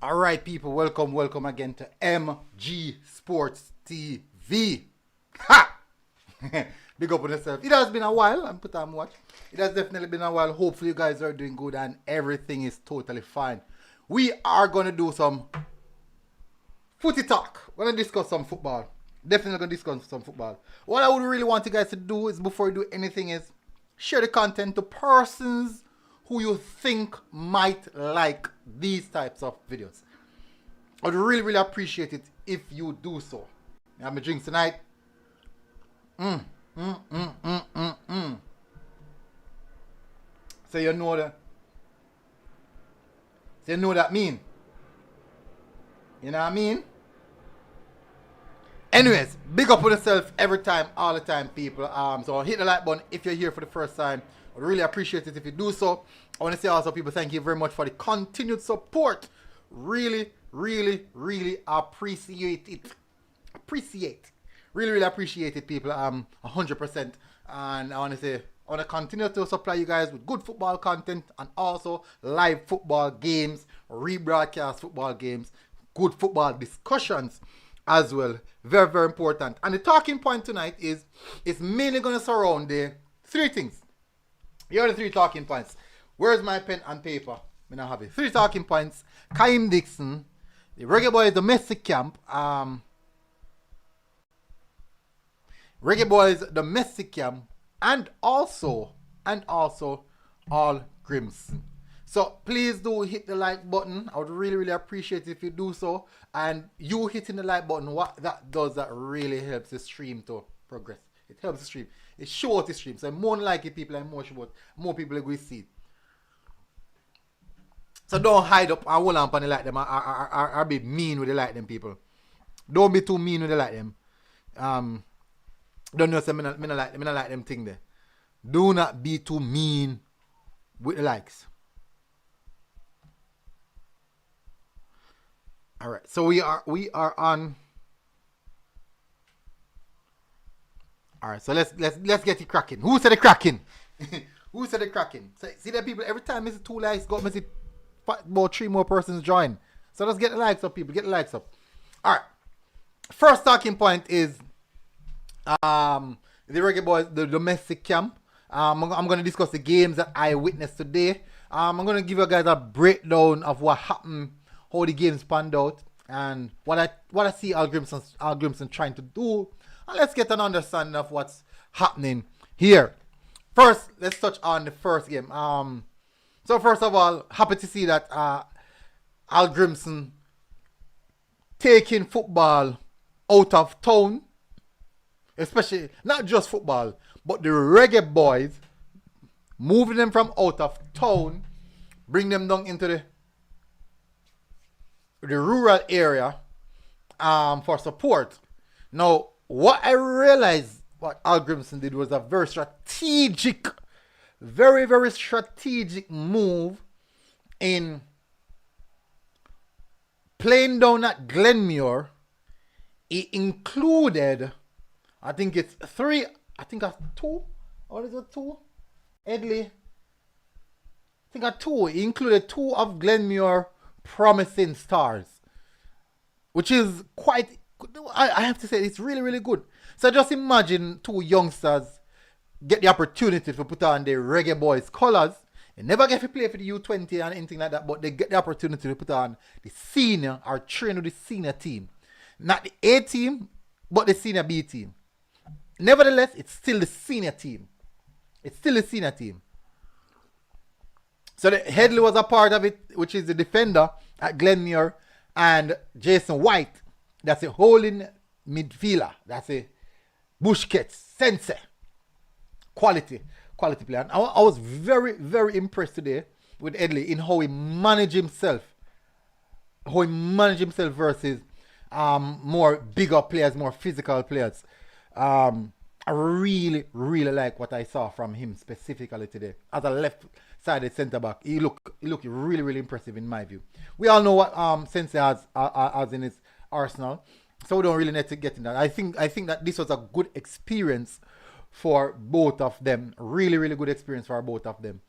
All right, people, welcome again to MG Sports TV. Ha! Big up on yourself. It has been a while, and put on watch. It has definitely been a while. Hopefully, you guys are doing good and everything is totally fine. We are going to do some footy talk. We're going to discuss some football. Definitely going to discuss some football. What I would really want you guys to do is, before you do anything, is share the content to persons who you think might like these types of videos. I'd really appreciate it if you do so. I have my drinks tonight. So you know that. So you know that mean. You know what I mean? Anyways, big up on yourself every time, all the time, people. So hit the like button if you're here for the first time. I'd really appreciate it if you do so. I want to say also, people, thank you very much for the continued support. Really appreciate it. Really appreciate it, people. 100%. And I want to say, I want to continue to supply you guys with good football content and also live football games, rebroadcast football games, good football discussions as well. Very important. And the talking point tonight is mainly going to surround the three things. Here are the three talking points. Where's my pen and paper? I don't have it. Three talking points. Kaheim Dixon, the Reggae Boyz domestic camp, Reggae Boyz domestic camp, and also all Grimson. So please do hit the like button. I would really appreciate it if you do so. And you hitting the like button, what that does, that really helps the stream to progress. It helps the stream. It shows the stream. So more like it, people, and more people will see it. So don't hide up and hold on and like them or be mean with the like them, people. Don't be too mean with the like them. Don't know say me not like them thing there. Do not be too mean with the likes. Alright, so we are on. Alright, so let's get it cracking. Who said the cracking? Who said the cracking? So, see that, people, every time Mr. 2 likes got Mr. About 3 more persons join. So let's get the likes up, people. Get the likes up. Alright. First talking point is the Reggae Boyz, the domestic camp. I'm going to discuss the games that I witnessed today. I'm going to give you guys a breakdown of what happened, how the games panned out, and what I see Al Grimson trying to do. And let's get an understanding of what's happening here. First, let's touch on the first game. So first of all, happy to see that Al Grimson taking football out of town, especially not just football, but the Reggae Boyz, moving them from out of town, bring them down into the rural area for support. Now, what I realized what Al Grimson did was a very strategic move in playing down at Glenmuir. It included, I think it's 2. What is it, 2? Edley. I think at 2. It included 2 of Glenmuir promising stars, which is quite, I have to say, it's really good. So just imagine 2 youngsters get the opportunity to put on the Reggae Boyz colours. They never get to play for the U20 and anything like that, but they get the opportunity to put on the senior or train with the senior team. Not the A team, but the senior B team. Nevertheless, it's still the senior team. So the Headley was a part of it, which is the defender at Glenmuir, and Jason White, that's a holding midfielder. That's a Busquets, Sensei. Quality player. And I was very impressed today with Edley in how he managed himself. Versus more bigger players, more physical players. I really like what I saw from him specifically today. As a left-sided centre-back, he looked really impressive in my view. We all know what Sensei has in his arsenal, so we don't really need to get in that. I think that this was a good experience for both of them. Really good experience for both of them.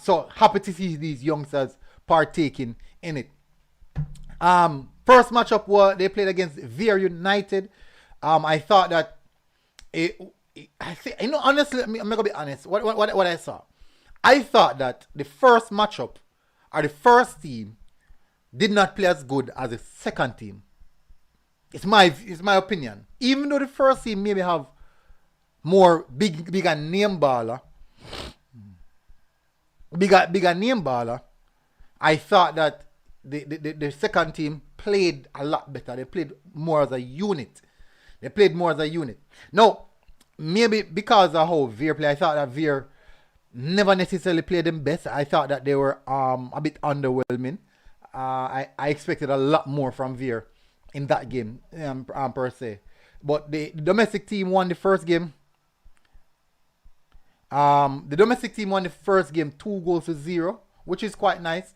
So happy to see these youngsters partaking in it. First matchup was they played against Veer United. I thought that I think honestly, I'm gonna be honest. What I saw, I thought that the first matchup or the first team did not play as good as the second team. It's my opinion. Even though the first team maybe have more bigger name baller, bigger name baller, I thought that the second team played a lot better. They played more as a unit. Now, maybe because of how Veer played, I thought that Veer never necessarily played them best. I thought that they were a bit underwhelming. I expected a lot more from Veer in that game, per se. But the domestic team won the first game. The domestic team won the first game 2-0, which is quite nice.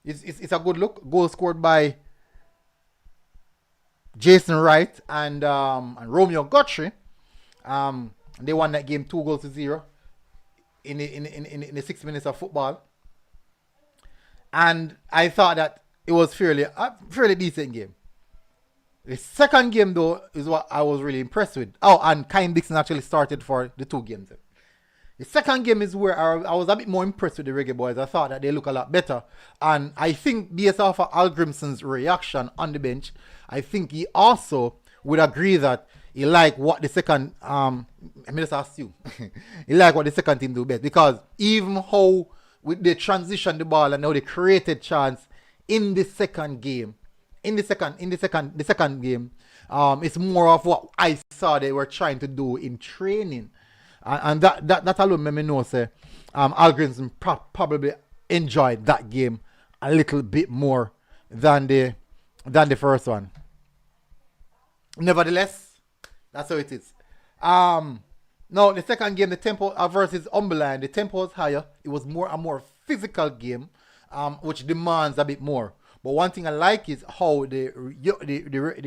It's a good look. Goal scored by Jason Wright and Romeo Guthrie. They won that game 2-0 in the 6 minutes of football. And I thought that it was fairly decent game. The second game, though, is what I was really impressed with. Oh, and Kaheim Dixon actually started for the two games. The second game is where I was a bit more impressed with the Reggae Boyz. I thought that they look a lot better. And I think based off of Al Grimson's reaction on the bench, I think he also would agree that he liked what the second, I mean, just ask you. He liked what the second team do best. Because even how they transitioned the ball and how they created chance in the second game, the second game, it's more of what I saw they were trying to do in training. And that alone made me know, say, Al Grimson probably enjoyed that game a little bit more than the first one. Nevertheless, that's how it is. Now, the second game, the tempo versus Umberland, the tempo was higher. It was a more physical game, which demands a bit more. But one thing I like is how the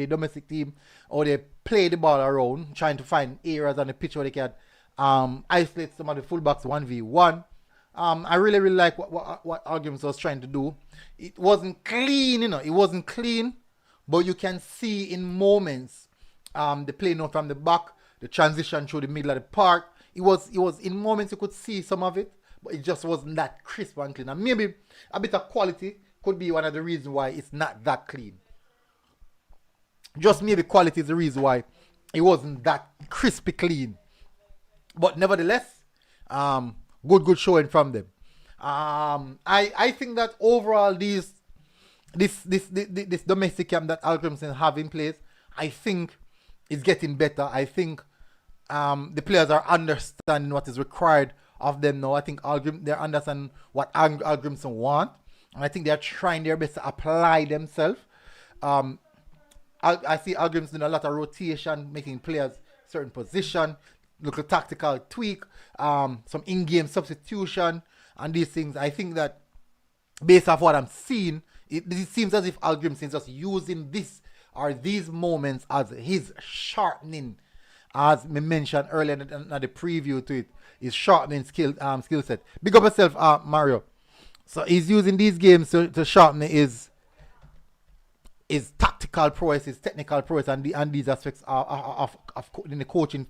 domestic team, how they play the ball around, trying to find areas on the pitch where they can isolate some of the fullbacks 1v1. I really like what Al Grimson was trying to do. It wasn't clean, it wasn't clean, but you can see in moments the play now from the back, the transition through the middle of the park. It was in moments you could see some of it, but it just wasn't that crisp and clean. And maybe a bit of quality could be one of the reasons why it's not that clean. Just maybe quality is the reason why it wasn't that crispy clean. But nevertheless, good showing from them. I think that overall this domestic camp that Al Grimson have in place, I think is getting better. I think the players are understanding what is required of them now. I think they're understanding what Al Grimson want, and I think they're trying their best to apply themselves. I see Al Grimson doing a lot of rotation, making players certain position, little tactical tweak, some in-game substitution, and these things. I think that based off what I'm seeing, it seems as if Al Grimson is just using this or these moments as his sharpening, as we mentioned earlier in the preview to it, his sharpening skill set. Big up yourself, Mario. So he's using these games to sharpen his tactical prowess, his technical prowess, and these aspects of in the coaching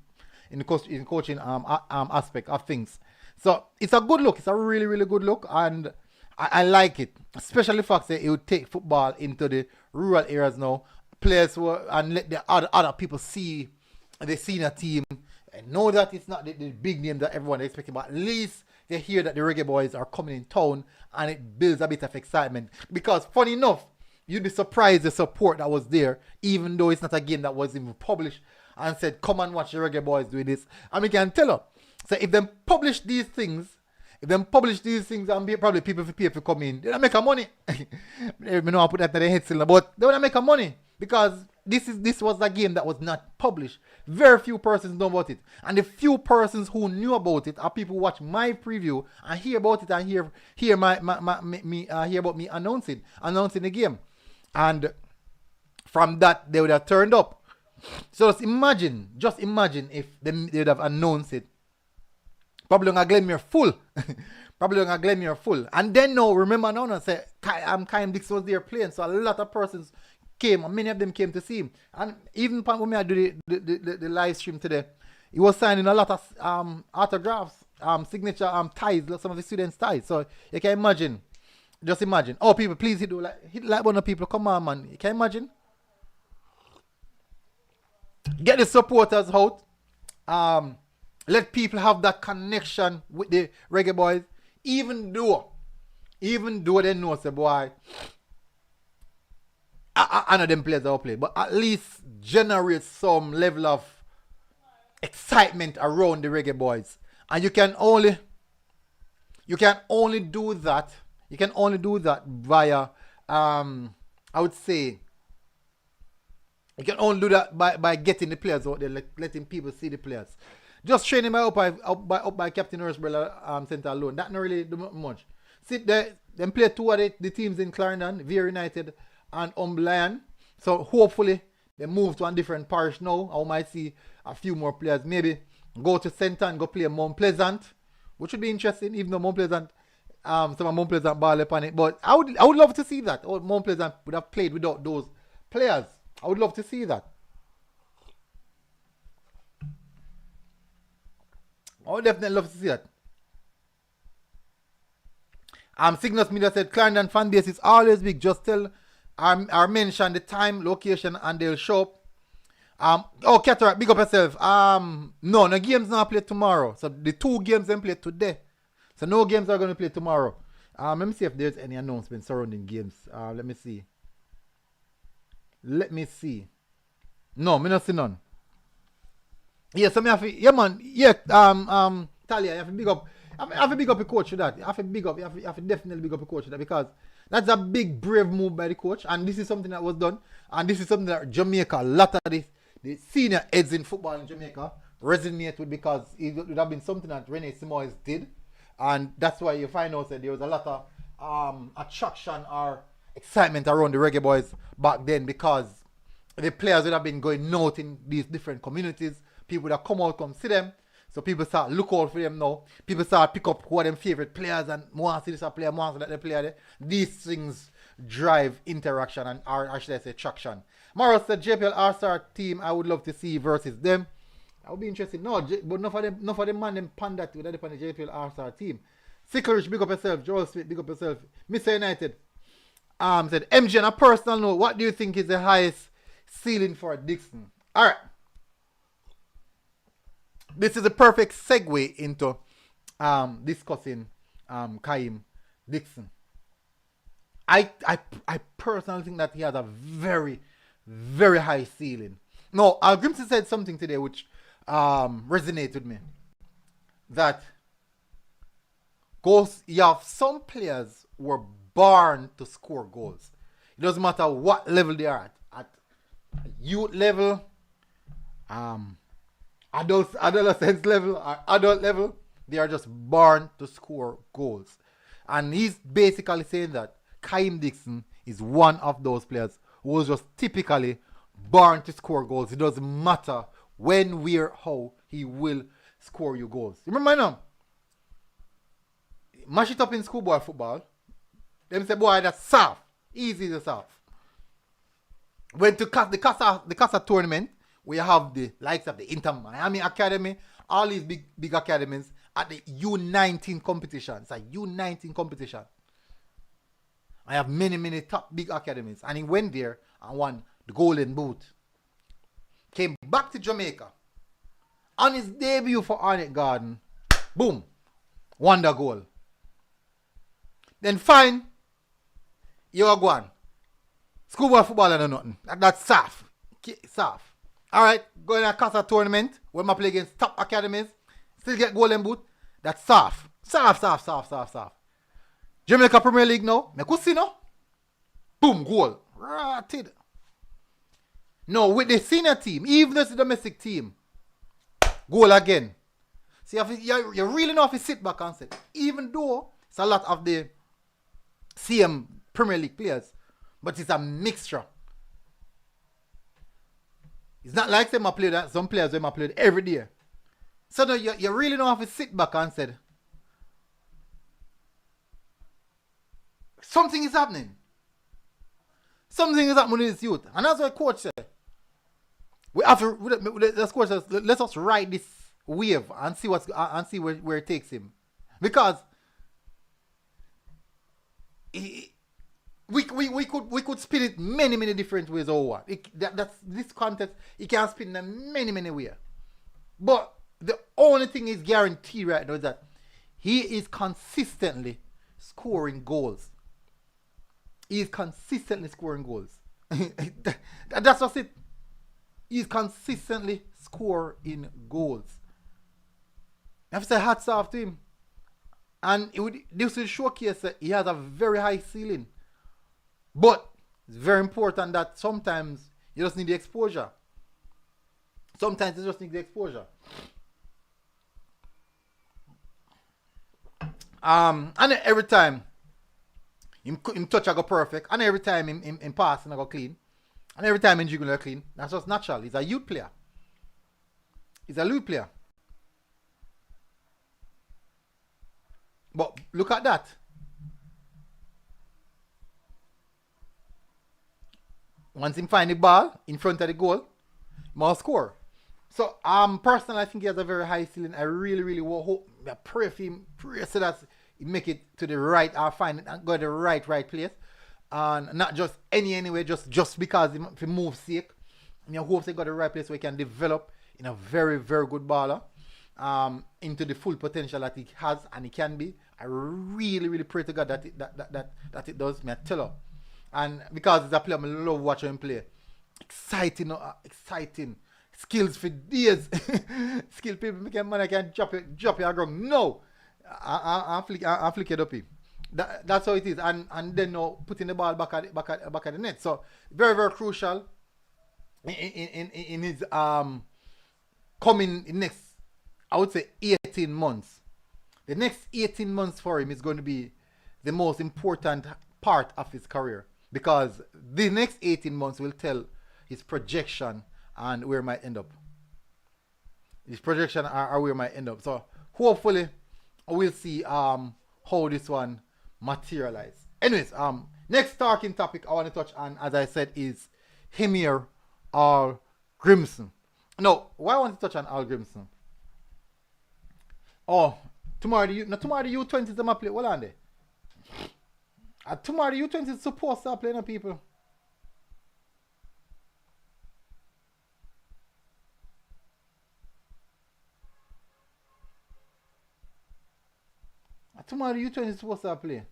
aspect of things. So it's a good look. It's a really, really good look, and I like it. Especially the fact that it would take football into the rural areas now. Players and let the other people see the senior team and know that it's not the big name that everyone is expecting, but at least they hear that the Reggae Boyz are coming in town, and it builds a bit of excitement. Because funny enough, you'd be surprised the support that was there, even though it's not a game that was even published, and said, come and watch the Reggae Boyz doing this. And we can tell her. So if them publish these things, and probably people for pay for come in, they don't make a money. I know I put that in their head still, but they don't make a money. Because this was a game that was not published. Very few persons know about it. And the few persons who knew about it are people who watch my preview and hear about it and hear about me announcing the game. And from that, they would have turned up. So just imagine if they would have announced it. Probably on a Glenmere full. Probably going to Glenmere full. And then now, remember now, I say, Kaheim Dixon was there playing, so a lot of persons came, and many of them came to see him. And even when I do the live stream today, he was signing a lot of autographs, signature ties, some of the students' ties. So you can imagine, just imagine. Oh, people, please hit like one of people. Come on, man. You can imagine. Get the supporters out. Let people have that connection with the Reggae Boyz. Even though they know, say, boy, I know them players that play, but at least generate some level of excitement around the Reggae Boyz. And you can only do that. You can only do that via, I would say, you can only do that by getting the players out there, letting people see the players. Just training up by Captain Horsborough Centre alone. That not really do much. Sit there, then play two of the teams in Clarendon, Vere United and Umblian. So hopefully they move to a different parish now. I might see a few more players. Maybe go to Centre and go play Mount Pleasant, which would be interesting, even though Mount Pleasant, some of Mount Pleasant ball upon it. But I would love to see that. Or Mount Pleasant would have played without those players. I would love to see that. I would definitely love to see that. Cygnus Media said Clarendon fan base is always big. Just tell or mention the time, location, and they'll show up. Cataract, big up yourself. No games not played tomorrow. So the two games them played today. So no games are going to play tomorrow. Let me see if there's any announcement surrounding games. Let me see. No, me not see none. Yeah, so me have to, yeah man, yeah, Talia, you have to big up, I have to big up a coach for that. You have to definitely big up a coach for that, because that's a big brave move by the coach, and this is something that was done, and this is something that Jamaica, a lot of the senior heads in football in Jamaica resonate with, because it would have been something that Rene Simoes did, and that's why you find out that there was a lot of attraction or excitement around the Reggae Boyz back then, because the players would have been going out in these different communities. People that come see them. So people start look out for them now. People start pick up who are them favorite players and more see this player, more see that player there. These things drive interaction and, or should I say, traction. Morris said JPL All-Star team I would love to see versus them. That would be interesting. No, but enough of them man them pan that with the JPL All-Star team. Sicklerich, big up yourself. Joel Smith, big up yourself. Mr. United said MJ on a personal note, what do you think is the highest ceiling for Dixon? Alright. This is a perfect segue into discussing Kaheim Dixon. I personally think that he has a very, very high ceiling. No, Grimson said something today which resonated with me. That goals, you have some players who are born to score goals. It doesn't matter what level they are at youth level, adolescence level, or adult level, they are just born to score goals. And he's basically saying that Kaheim Dixon is one of those players who was just typically born to score goals. It doesn't matter when, where, how, he will score you goals. Remember now, mash it up in schoolboy football, them say, boy, that's soft. Easy to soft. Went to the Casa tournament, we have the likes of the Inter Miami Academy, all these big academies at the U19 competition. It's a U19 competition. I have many top big academies. And he went there and won the Golden Boot. Came back to Jamaica. On his debut for Arnett Garden, boom, won the goal. Then fine, you are gone. Schoolboy football and nothing. That's soft. Soft. Alright, go in a Casa tournament when I play against top academies. Still get Golden Boot. That's soft. Soft. Jamaica Premier League now. Me could see now. Boom, goal. Ratted. No, with the senior team, even the domestic team, goal again. See, you really know if you sit back and say, even though it's a lot of the same Premier League players, but it's a mixture. It's not like some players when I played every day. So now you really know if you sit back and said, something is happening. Something is happening with this youth. And that's what coach said. We have to, let's coach says, let us ride this wave and see where it takes him. Because we could spin it many different ways over. That's this contest, it can spin in many ways. But the only thing is guaranteed right now is that he is consistently scoring goals. He is consistently scoring goals. That's just it. He's consistently scoring goals. I have to say hats off to him. And this will showcase that he has a very high ceiling. But it's very important that sometimes you just need the exposure. Sometimes you just need the exposure. And every time him touch I go perfect, and every time him pass and I go clean, and every time him jiggle I clean. That's just natural. He's a youth player. He's a youth player. But look at that. Once him find the ball in front of the goal, he must score. So personally I think he has a very high ceiling. I really hope, I pray for him, pray so that he make it to the right, or find it and go to the right place. And not just anyway, just because he moves sake. I hope he got the right place where he can develop in a very good baller. Into the full potential that he has and he can be. I really pray to God that it does. Me I tell her. And because he's a player, I love watching him play. Exciting. Skills for days. Skill people make money. I can drop it ground. No, I flick it up. That's how it is. And then putting the ball back at the net. So very crucial in his coming next, I would say 18 months. The next 18 months for him is going to be the most important part of his career, because the next 18 months will tell his projection and where it might end up. His projection are where it might end up. So hopefully we'll see how this one materialize. Anyways, next talking topic I want to touch on, as I said, is Hemir or Grimson. No, why I want to touch on Al Grimson? Oh, tomorrow the U20s them play. Well, on there. Tomorrow the U20s is supposed to play, no people. Tomorrow the U20s is supposed to play.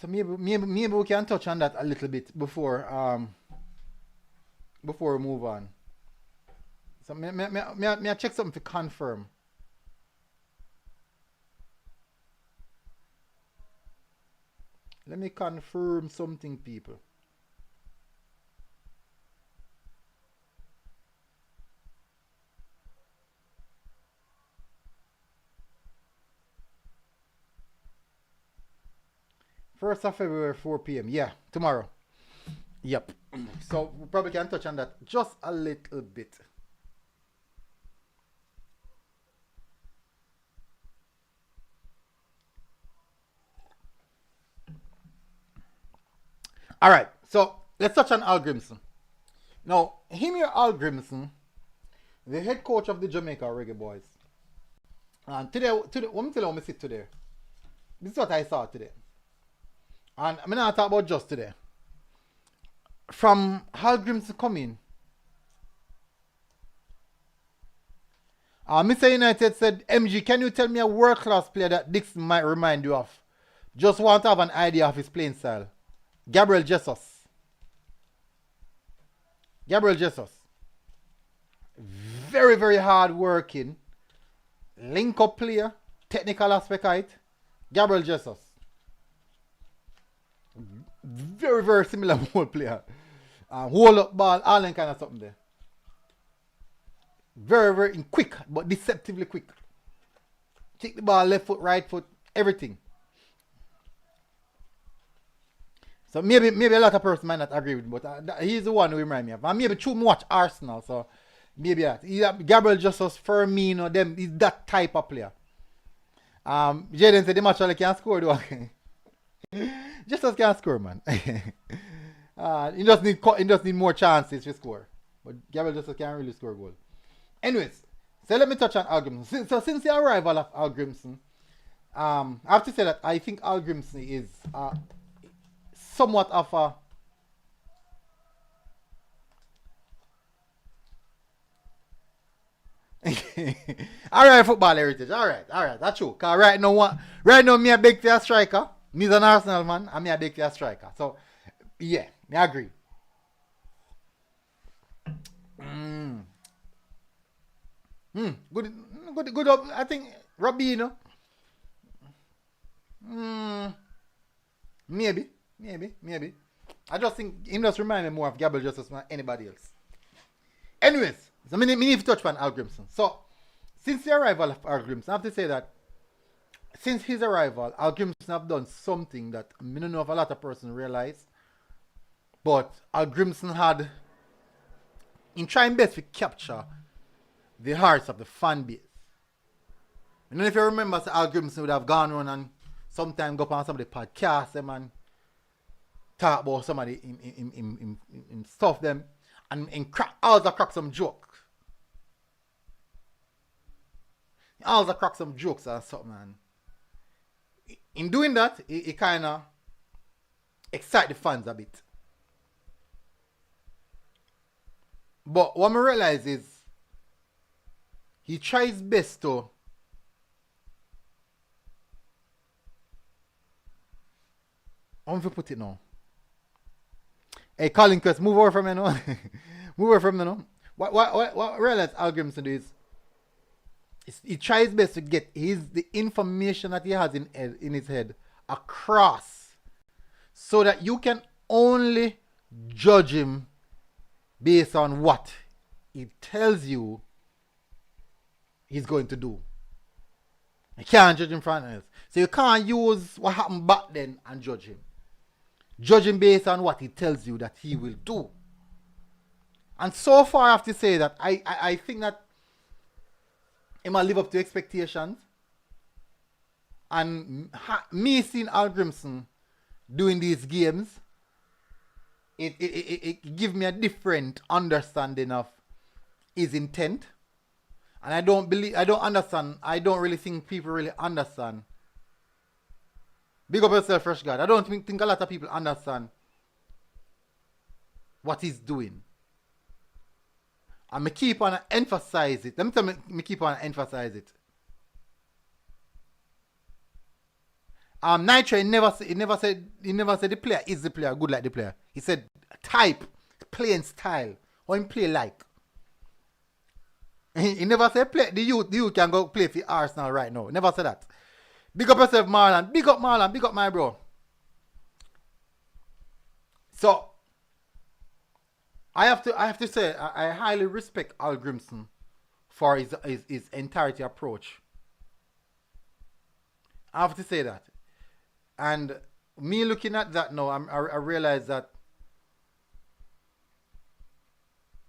So maybe we can touch on that a little bit before we move on. So me I check something to confirm. Let me confirm something, people. First of February, 4 p.m. Yeah, tomorrow. Yep. So we probably can touch on that just a little bit. All right. So let's touch on Al Grimson. Now, him here, Al Grimson, the head coach of the Jamaica Reggae Boyz. And today, let me tell you how I sit today. This is what I saw today. And I'm not talking about just today. From Al Grimson coming, Mr. United said, MG, can you tell me a world-class player that Dixon might remind you of? Just want to have an idea of his playing style. Gabriel Jesus. Very hard working. Link up player. Technical aspect height. Gabriel Jesus. Very similar ball player. Hold up ball, all that kind of something there. Very quick, but deceptively quick. Kick the ball, left foot, right foot, everything. So maybe a lot of person might not agree with me, but he's the one who remind me of. And maybe too much Arsenal, so maybe that. Gabriel Jesus, Firmino, them, he's that type of player. Jaden said the match only can score though. Jesus can't score, man. He just need more chances to score. But Gabriel Jesus can't really score a goal. Anyways, so let me touch on Al Grimson. So since the arrival of Al Grimson, I have to say that I think Al Grimson is somewhat of a alright, football heritage. Alright, that's true. Cause right now me a big for a striker. Me's an Arsenal man, and me a big for a striker. So yeah, me agree. Good. I think Robinho. Maybe. I just think he just remind me more of Gabriel Jesus than anybody else. Anyways, so me need to touch on Al Grimson. So, since the arrival of Al Grimson, I have to say that since his arrival, Al Grimson have done something that I don't know if a lot of persons realize. But Al Grimson had, in trying best to capture the hearts of the fan base. I don't know if you remember, so Al Grimson would have gone on and sometimes go up on some of the podcasts and talk about somebody in stuff them and crack some jokes. Also crack some jokes or something, man. In doing that, it kind of excite the fans a bit. But what I realize is he tries best to how do you put it now? Hey, Colin Quest, move over from me now. Move over from me now. What I realize Al Grimson is he tries best to get the information that he has in his head across so that you can only judge him based on what he tells you he's going to do. You can't judge him from else. So you can't use what happened back then and judge him. Judge him based on what he tells you that he will do. And so far I have to say that I think that he might live up to expectations. And me seeing Al Grimson doing these games, it gives me a different understanding of his intent. And I don't really think people really understand. Big up yourself, Fresh God. I don't think a lot of people understand what he's doing. And me keep on emphasize it. Let me tell me keep on emphasize it. Nitro he never said the player is the player good like the player. He said type, playing style, or him play like. He never said play the youth can go play for Arsenal right now. Never said that. Big up yourself, Marlon. Big up Marlon. Big up my bro. So I have to say I highly respect Al Grimson for his entirety approach. I have to say that. And me looking at that now, I realize that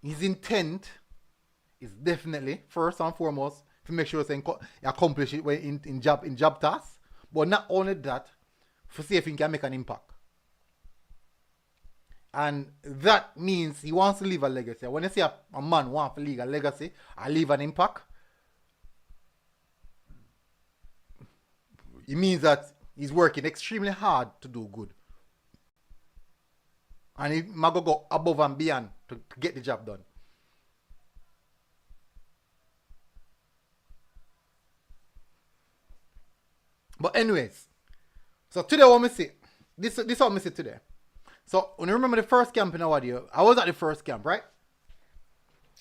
his intent is definitely, first and foremost, to make sure he accomplish it in job tasks. But not only that, for see if he can make an impact. And that means he wants to leave a legacy. When you say a man wants to leave a legacy or leave an impact, it means that he's working extremely hard to do good. And he might go above and beyond to get the job done. But anyways, so today what we see, this is what we see today. So when you remember the first camp in our video, I was at the first camp, right?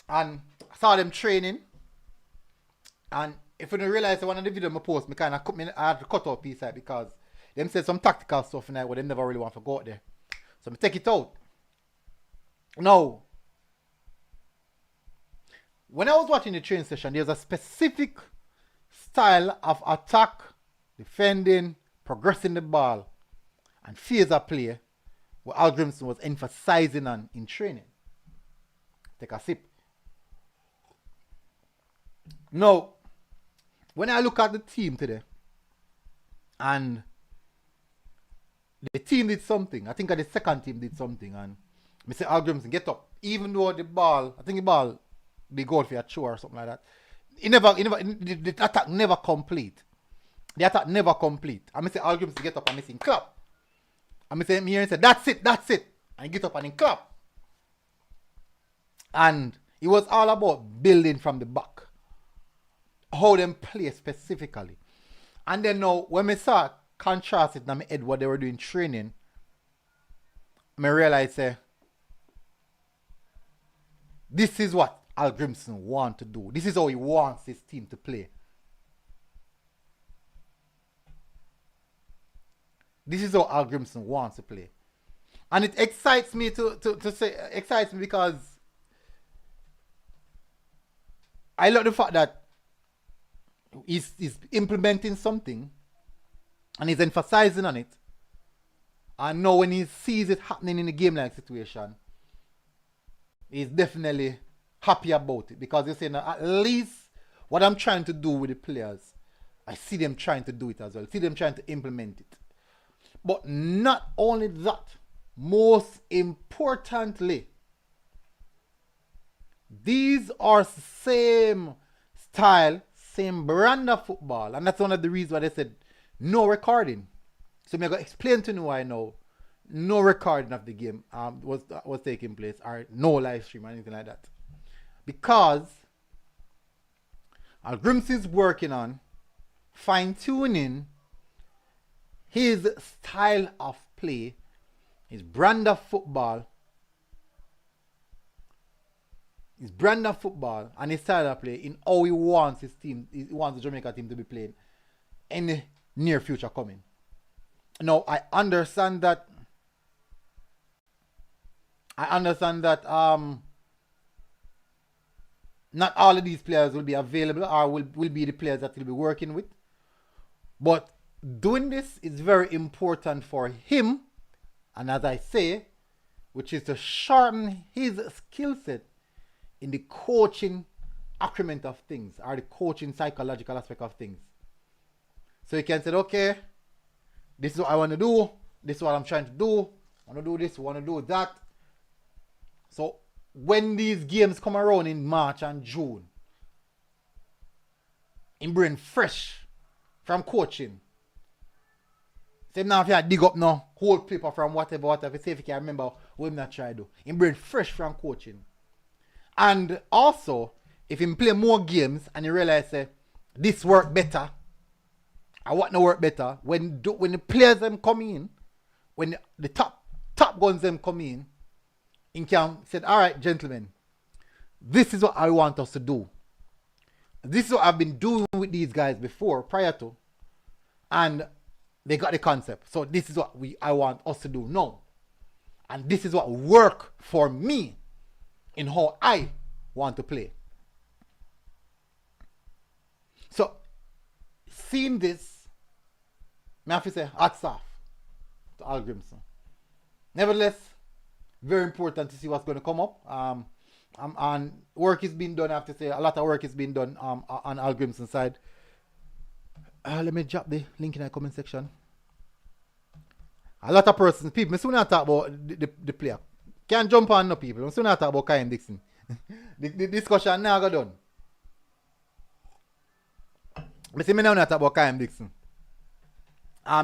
And I saw them training. And if you don't realize one of the videos I post, I had to cut out piece out because them said some tactical stuff in there where they never really want to go out there. So I take it out. Now, when I was watching the training session, there's a specific style of attack, defending, progressing the ball, and phase of play what Al Grimson was emphasizing on in training. Take a sip. Now, when I look at the team today, and the team did something, I think the second team did something, and I say Al Grimson, get up. Even though the ball, I think the ball, they go for a throw or something like that. The attack never complete. The attack never complete. I say Al Grimson, get up and I say clap. I say him here and say, that's it. And he get up and he clap. And it was all about building from the back. How them play specifically. And then now, when I saw contrast it in my head what they were doing training, I realized this is what Al Grimson want to do. This is how he wants his team to play. This is how Al Grimson wants to play. And it excites me excites me because I love the fact that he's implementing something and he's emphasizing on it. And now when he sees it happening in a game-like situation, he's definitely happy about it, because he's saying at least what I'm trying to do with the players, I see them trying to do it as well. I see them trying to implement it. But not only that, most importantly, these are same style, same brand of football. And that's one of the reasons why they said no recording. So I'm going to explain to you why now no recording of the game was taking place, or no live stream or anything like that. Because Al Grimson is working on fine-tuning his style of play, his brand of football, and his style of play in how he wants his team, he wants the Jamaica team to be playing in the near future coming. Now, I understand that not all of these players will be available or will be the players that he'll be working with. But doing this is very important for him, and as I say, which is to sharpen his skill set in the coaching acumen of things, or the coaching psychological aspect of things. So he can say, okay, this is what I want to do, this is what I'm trying to do, I want to do this, I want to do that. So when these games come around in March and June, him bring fresh from coaching. Say now if you dig up now, whole paper from whatever, say if you can remember what him not try to do. Him bring fresh from coaching. And also, if him play more games and you realize this work better, I want to work better, when the players them come in, when the top guns them come in, he can say, all right, gentlemen, this is what I want us to do. This is what I've been doing with these guys before, prior to, and they got the concept. So this is what I want us to do now. And this is what work for me in how I want to play. So, seeing this, I have to say, hats off to Al Grimson. Nevertheless, very important to see what's going to come up. And work is being done, I have to say, a lot of work is being done on Al Grimson's side. Let me drop the link in the comment section. A lot of persons, people, I soon not talk about the player. Can't jump on no people. I soon not talk about Kaheim Dixon. the discussion now got done. I see me now not talk about Kaheim Dixon.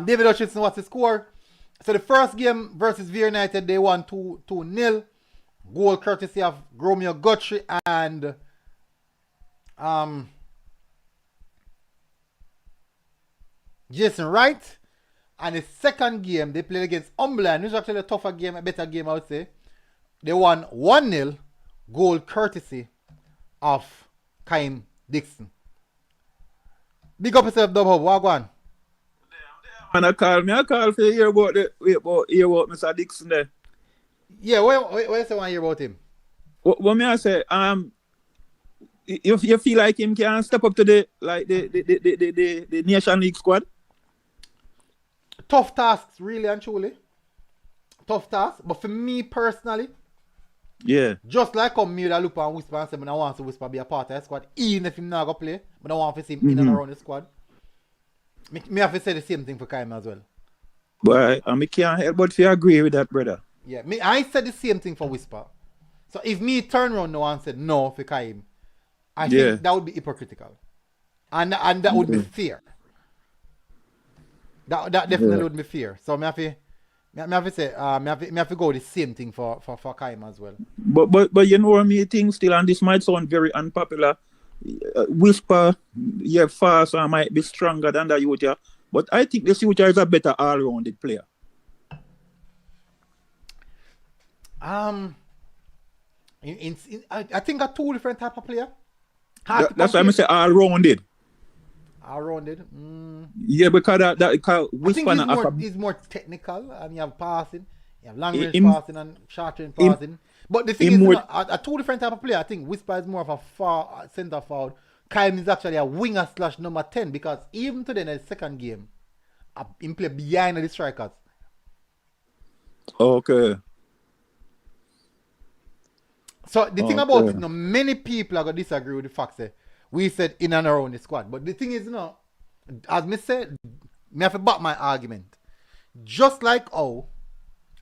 David Hutchinson, what's the score? So the first game versus V United, they won 2-0. Goal courtesy of Romeo Guthrie and Jason Wright. And the second game, they played against Umberland, which is actually a tougher game, a better game, I would say. They won 1-0, goal courtesy of Kaheim Dixon. Big up yourself, Dub Hub. What go on? And I call for you hear about Mr. Dixon there. Yeah, what you say want to hear about him? What me I say, you feel like him can step up to the Nation League squad? Tough tasks, really and truly. tough task. But for me personally, Yeah. just like how me would look and whisper and say, I want to whisper be a part of the squad, even if him not go play, but I want to see him in and around the squad. Me have to say the same thing for Kaheim as well. But I can't help but to agree with that, brother. Yeah, I said the same thing for Whisper. So if me turn around now and said no for Kaheim, I think that would be hypocritical. And that would be fair. That definitely would be fair. So me have to say, me have to go the same thing for Kaheim as well. But you know what me think still, and this might sound very unpopular. Whisper, yeah, fast and might be stronger than the youth, but I think the youth is a better all-rounded player. I think a two different type of player. That's why I say all-rounded. All-rounded. Yeah, because because Whisper I think he's more technical, and you have passing, you have long range passing and short range passing. But the thing is, a two different type of player. I think Whisper is more of a far center forward. Kaheim is actually a winger / number 10 because even today in the second game, he played behind the strikers. Okay. So the thing about it, many people are going to disagree with the fact that we said in and around the squad. But the thing is, as me said, me have to back my argument. Just like how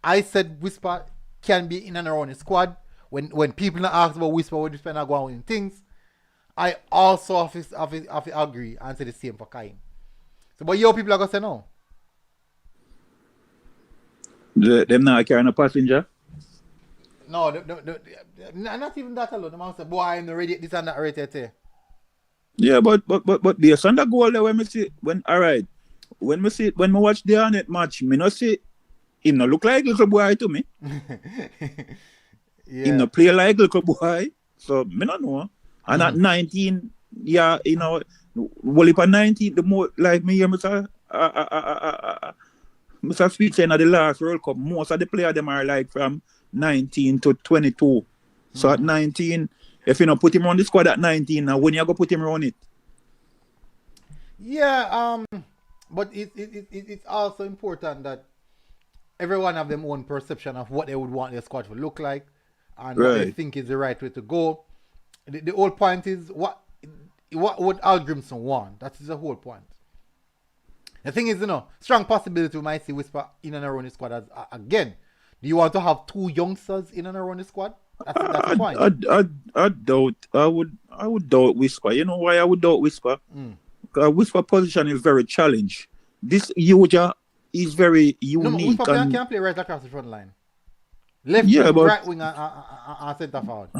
I said Whisper can be in and around the squad, when people ask about Whisper, what Whisper not going in things, I also have to agree and say the same for Kaheim. So, but your people are going to say no. Them not carrying a passenger? No, not even that alone. The man say, boy, I'm not ready this and that already. Yeah, but based on the goal there, when me watch the Hornet match, me not see him not look like little boy to me. Him not play like little boy. So me not know. And at 19, well if at 19, the more like me hear Mr. Speech saying at the last World Cup, most of the players them are like from 19 to 22. So at 19, if you not put him on the squad at 19, now when you go put him on it? Yeah, but it's also important that everyone have their own perception of what they would want their squad to look like and what they think is the right way to go. The whole point is what would Al Grimson want? That is the whole point. The thing is, strong possibility we might see Whisper in and around the squad as again. Do you want to have two youngsters in and around the squad? That's the point. I doubt. I would doubt Whisper. You know why I would doubt Whisper? Because Whisper position is very challenged. This Uja is very unique. Whisper can't play right across the front line. Left wing, right wing, and centre forward.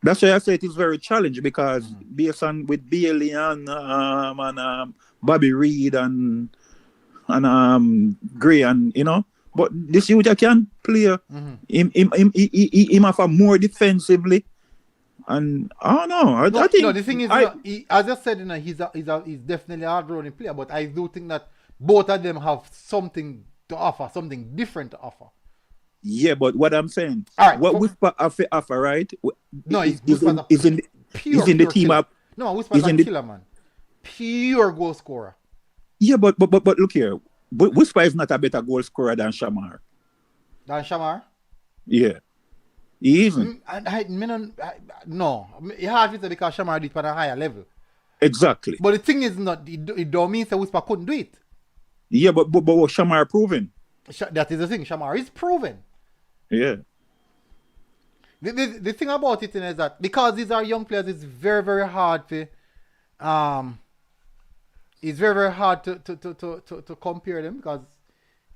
That's why I say it is very challenging because based on with Bailey and Bobby Reed and Gray and but this youth can play him have a more defensively, and I don't know. I think the thing is, as I said, he's definitely a hard-running player, but I do think that both of them have something to offer, something different to offer. Yeah, but what I'm saying, what Whisper offer, right? No, he's in the team killer. up. No, Whisper's a killer, man. Pure goal scorer. Yeah, but look here. Whisper is not a better goal scorer than Shamar. Yeah. He isn't. No. It hard to say because Shamar did it at a higher level. Exactly. But the thing is it don't mean that Whisper couldn't do it. Yeah, but what Shamar proven? That is the thing. Shamar is proven. Yeah. The thing about it is that because these are young players, it's very, very hard to to compare them because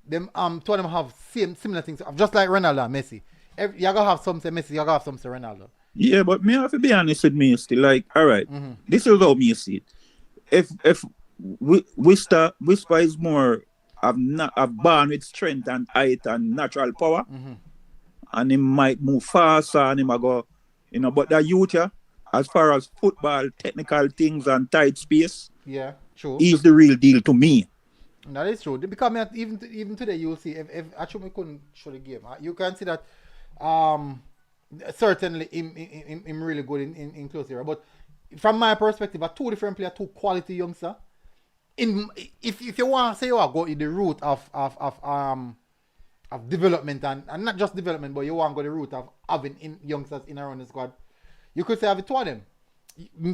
them two of them have similar things, just like Ronaldo and Messi. You gotta have some say Messi, you gotta have some say Ronaldo. Yeah, but me have to be honest with me still. Like, all right, this is how me see it. If Whisper is more born with strength and height and natural power, and he might move faster and he might go, but the youth, as far as football, technical things and tight space, yeah, true, he's the real deal to me. That is true. Because even today you will see if actually we couldn't show the game, you can see that certainly him really good in close area. But from my perspective, two different players, two quality youngsters. If you want to say go in the route of of development and not just development, but you want to go the route of having youngsters in around the squad, you could say have it two of them.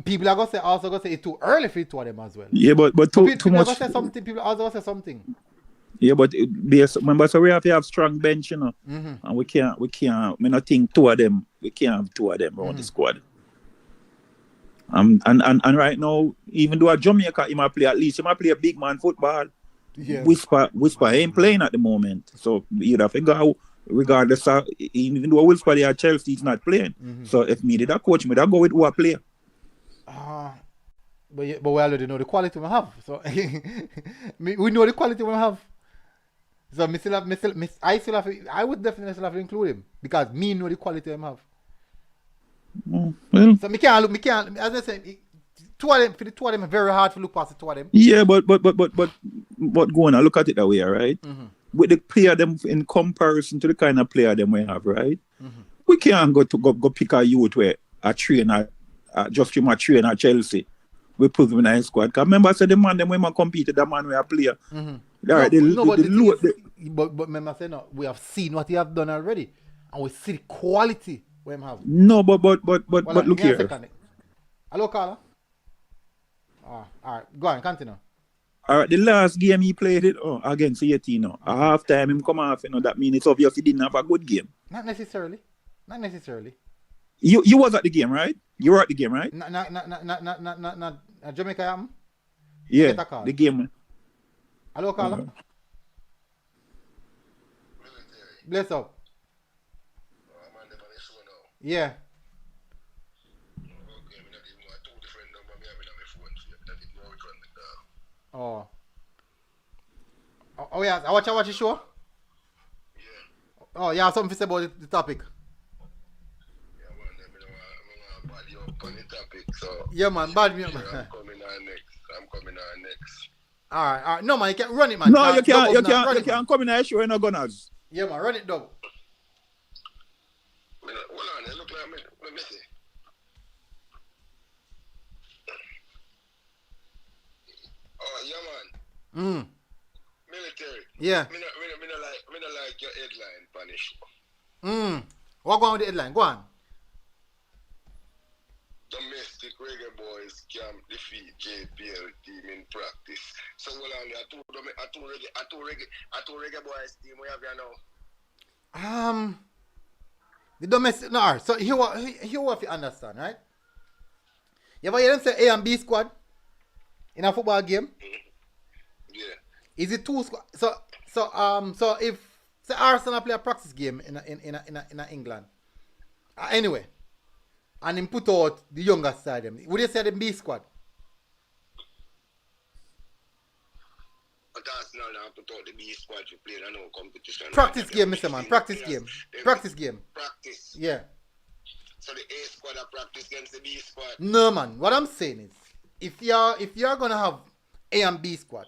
People are gonna say it's too early for it two of them as well. Yeah, but too people much. Are gonna say something. People are also gonna say something. Yeah, but remember, so we have to have strong bench, you know, and we can't. We not think two of them. We can't have two of them around the squad. And right now, even though at Jamaica, he might play a big man football. Yeah. Whisper ain't playing at the moment, so you'd have to go regardless of, even though Whisper there at Chelsea, he's not playing. So if me did a coach, me that go with who I play. But we already know the quality we have. So we know the quality we have. So I would definitely still have to include him because me know the quality we have. Well, so me can't. As I said, two of them are very hard to look past the two of them. Yeah, but go on and look at it that way, right? With the player them in comparison to the kind of player them we have, right? We can't go pick a youth where a trainer, just him a trainer at Chelsea. We put him in a squad. Cause remember I said the man them when man competed, the man we a player. But remember I said no, we have seen what he have done already, and we see the quality we have. No, but look here. Hello, caller. All right, go on, continue. All right, the last game he played it against 18. At half time him come off, that means it's obvious he didn't have a good game. Not necessarily. You was at the game, right? You were at the game, right? Not Jamaica. Yeah, the game. Hello, caller. Bless up. Yeah. Oh yeah, I watch the show? Yeah. Oh yeah, something to say about the topic. Yeah man, bad me up. I'm coming on next. Alright. No man, you can't run it man. No, you can't come in a show and no gunners. Yeah man, run it dog. Hold on, it look like me see. Oh yeah man. Military. Yeah. Me no like your headline punish. What go on with the headline? Go on. Domestic Reggae Boyz can defeat JPL team in practice. So hold on, I two Reggae Boyz team we have here now. The domestic so here what you understand, right? You ever hear them say A and B squad in a football game? Yeah. Is it two squad? So if say Arsenal play a practice game in England, anyway, and him put out the younger side them, would you say the B squad? But Arsenal now put out the B squad to play no competition. Practice game, Mr. Man. Practice game. Practice. Yeah. So the A squad are practice against the B squad. No man. What I'm saying is, if you're gonna have A and B squad,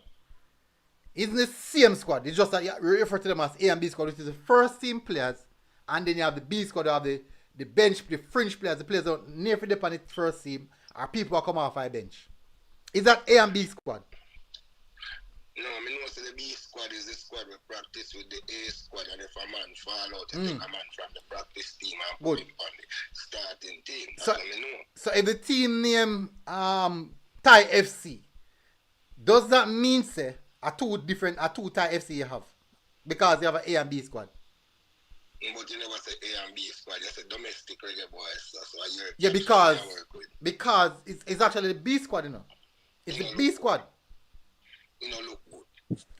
it's the same squad. It's just that you refer to them as A and B squad, which is the first team players, and then you have the B squad, you have the bench, the fringe players, the players that are near for the first team, or people who come off our bench. Is that A and B squad? No, I mean, no, so the B squad is the squad we practice with the A squad, and if a man fall out, you take a man from the practice team and put him on the starting team. That's what I know. So if the team name Thai FC, does that mean say a two Thai FC you have? Because you have an A and B squad. But you never say A and B squad, you say domestic Reggae Boyz. That's why you're because it's actually the B squad, you know. It's the B squad. You know, look good.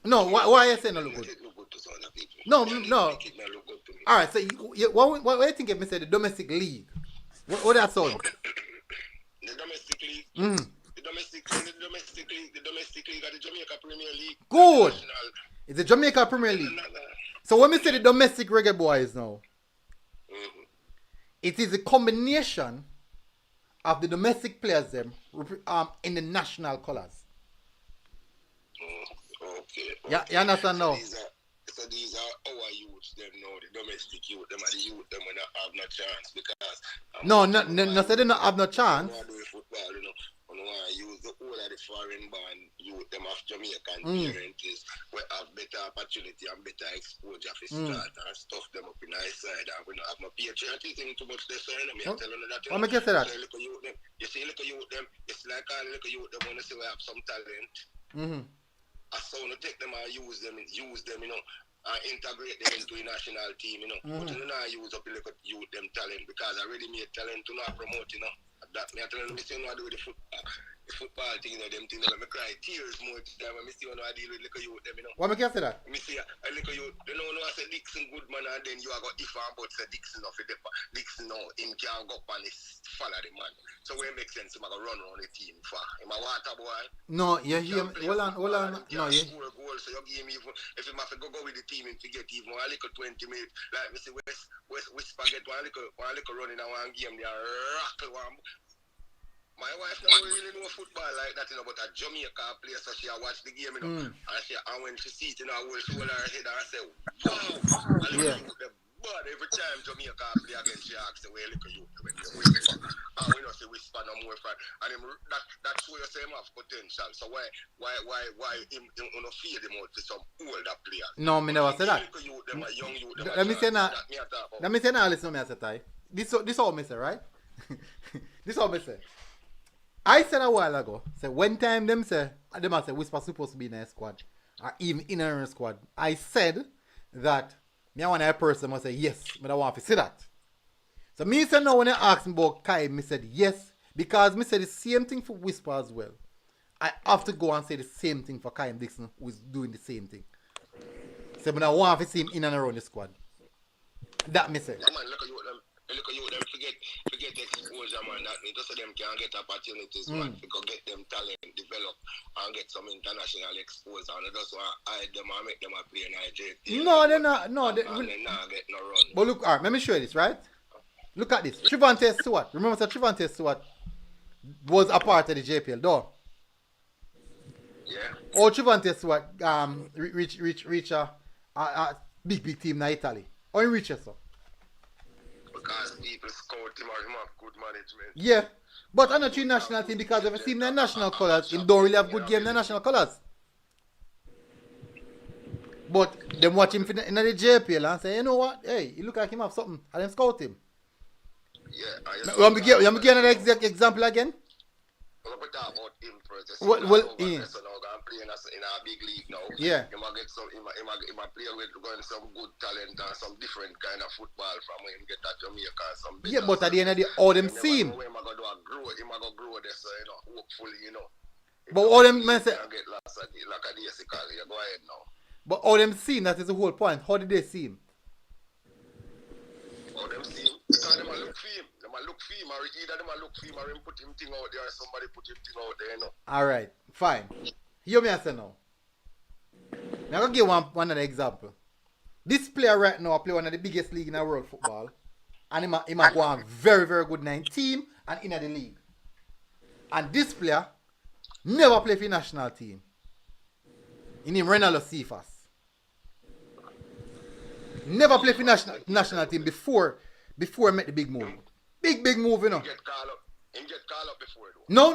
No, why are you saying no look good? It look good to some other people. No. It look good to me. All right, so what do you think if me say the domestic league? What that sound? The domestic league. The domestic league at the Jamaica Premier League. Good. It's the Jamaica Premier League. So when we say the domestic Reggae Boyz now, it is a combination of the domestic players them in the national colours. Okay. Yeah, you understand now? So these are our youths, them now, the domestic youth, them are the youth, them will not have no chance because... No, say they not have no chance. Football, you know, we want to use the whole of the foreign born youth, them of Jamaican parents, we have better opportunity and better exposure for start and stuff them up in our side. And we don't have no patriotism too much this side. I'm telling you that. What make you say that? You see, look at youth them, it's like all look at youth them want to say we have some talent. I saw to take them and use them, you know. Integrate them into a national team, you know. But you know, use up a little youth them talent because I already made talent to not promote, you know. That me I tell them, I see what I do with the football thing, you know, them things, I cry tears more time. I see what I deal with little youth them, you know. What make you say that? Me see a little youth, you know, I say Dixon good man, and then you are got if and but say Dixon off the Dixon now, him can go up and follow the man. So where it makes sense, him I go run around the team for him a water boy. No, you hear me? Hold on. No, you score a goal, so you give him even if him have to go with the team and forget even a little 20 minutes. Like me see Whisper get one little run in a one game, they rockle one. My wife don't really know football like that, you know, but a Jamaica player, so she watch the game, you know, and when she sees it, you know, she hold her head and say, wow, and but every time Jamaica play against she asks the way look at you when you win. And we don't say Whisper no more for and him that's where you say him have potential. So why him wanna feed him out to some older players? No, me never say that. Let me say now. Listen to me, I say Ty. This all me say, right? This all me say. I said a while ago, say when time them say Whisper supposed to be in a squad or even in a squad. I said that me I want a person must say yes, me don't want to see that. So me said now when they asked me about Kaheim, me said yes, because me said the same thing for Whisper as well. I have to go and say the same thing for Kaheim Dixon, who is doing the same thing. So me don't want to see him in and around the squad. That me say. Look at you, them forget exposure, man. That means just so them can get opportunities, man. To go get them talent, develop, and get some international exposure. And just want to hide them and make them a play in JPL. No, they're not. No, they not get no run. But look, alright, let me show you this, right? Look at this. Trevante Stewart. Remember that Trevante Stewart was a part of the JPL, though? Yeah. Oh, Trevante Stewart reach a big team in Italy. Or in reach so. Because people scout him or him have good management. Yeah. But I'm not in national team because if I see him in the national colours, he don't really have good game in the national colours. But them watch him in the JPL and say, you know what? Hey, he look like him have something. And them scout him. Yeah. You want me give another example again? Well, we talk about him first. Well, yeah. So now I'm playing in a big league now. Yeah. He might get some. He might play with going some good talent and some different kind of football from him get at Jamaica and some. Yeah, but at the end of the day, all them see him. He might go grow. He might go grow this, you know, hopefully, you know. But all them men say. Get lost like a basically. Go ahead now. But all them see him, that is the whole point. How did they see him? All them see him. Because they might look for him. They might look for him, or either they might look for him, or him put him thing out there, or somebody put him thing out there, you know. Alright, fine. Hear me I say now. Now I'm going to give one other example. This player right now play one of the biggest league in the world football. And he might go on very, very good in team and in the league. And this player never play for the national team. His name Renalo Cephas. Never play for the national team before he made the big move. Big move, you know. He get called up before though. No.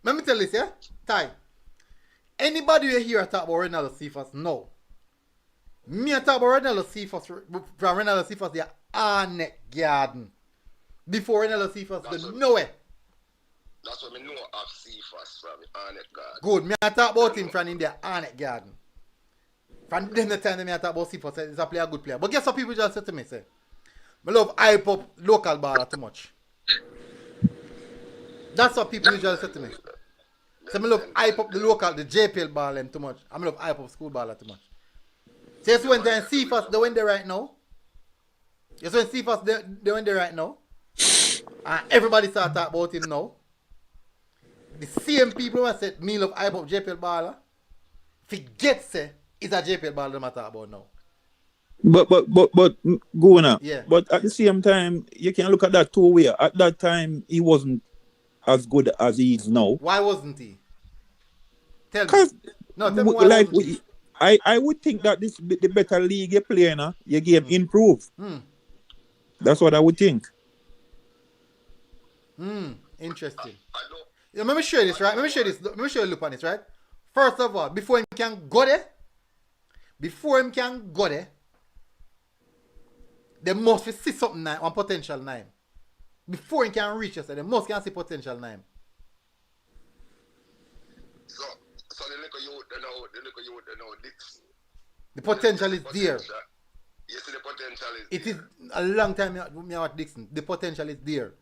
Let me tell you this, yeah? Ty. Anybody you hear talk about Renalo Cephas, no. Me talk about Renalo Cephas from Renalo Cephas, the Arnett Garden. Before Renalo Cephas, the nowhere. That's what I know of Cephas from Arnett Garden. Good. Me talk about him from India, Arnett Garden. From then the time me talk about Cephas, he's a player, good player. But guess what people just said to me, say? I love hype up local baller too much. That's what people usually say to me. So I love hype up the JPL baller too much. I love hype up school baller too much. So yes, when they Cephas, they went there right now. Yes, when Cephas, they went there right now. And everybody start talking about him now. The same people who said me love hype up JPL baller, forget say it's a JPL baller that I talk about now. But going on. Yeah. But at the same time, you can look at that two ways. At that time, he wasn't as good as he is now. Why wasn't he? Tell me. No, tell me why like wasn't he? I would think that the better league you play now, your game improve. That's what I would think. Interesting. I know. Yeah, let me show you this, right? Let me show you this. Let me show you a look on this, right? First of all, before him can go there, they must see something now, one potential name. Before he can reach us, they must can see potential name. So the little youth, The potential is there. You see the potential is It there. is a long time me watch Dixon. The potential is there.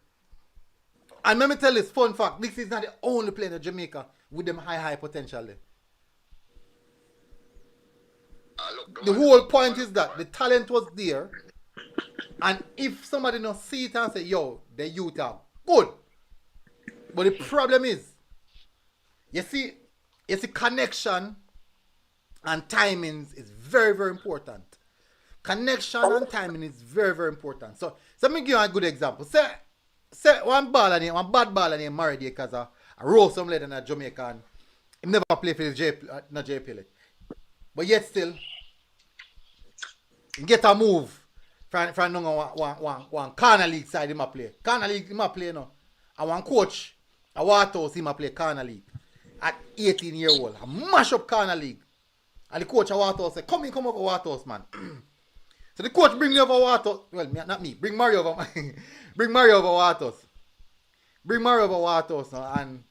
And let me tell you this fun fact. Dixon is not the only player in Jamaica with them high potential there. The whole point is that the talent was there. And if somebody not see it and say, yo, the youth are good. But the problem is, you see connection and timings is very, very important. Connection and timing is very, very important. So let me give you a good example. Say one bad baller named married because I roll some lady in Jamaica and he never played for the JPL. But yet still, he get a move from one corner league side him a play. Corner league him a play now. And one coach, a Waterhouse him a play corner league. At 18 years old. A mash up corner league. And the coach of Waterhouse say, come over Waterhouse, man. So the coach bring me over Waterhouse. Well, not me. Bring Mario over Waterhouse. Bring Mario over Waterhouse now. And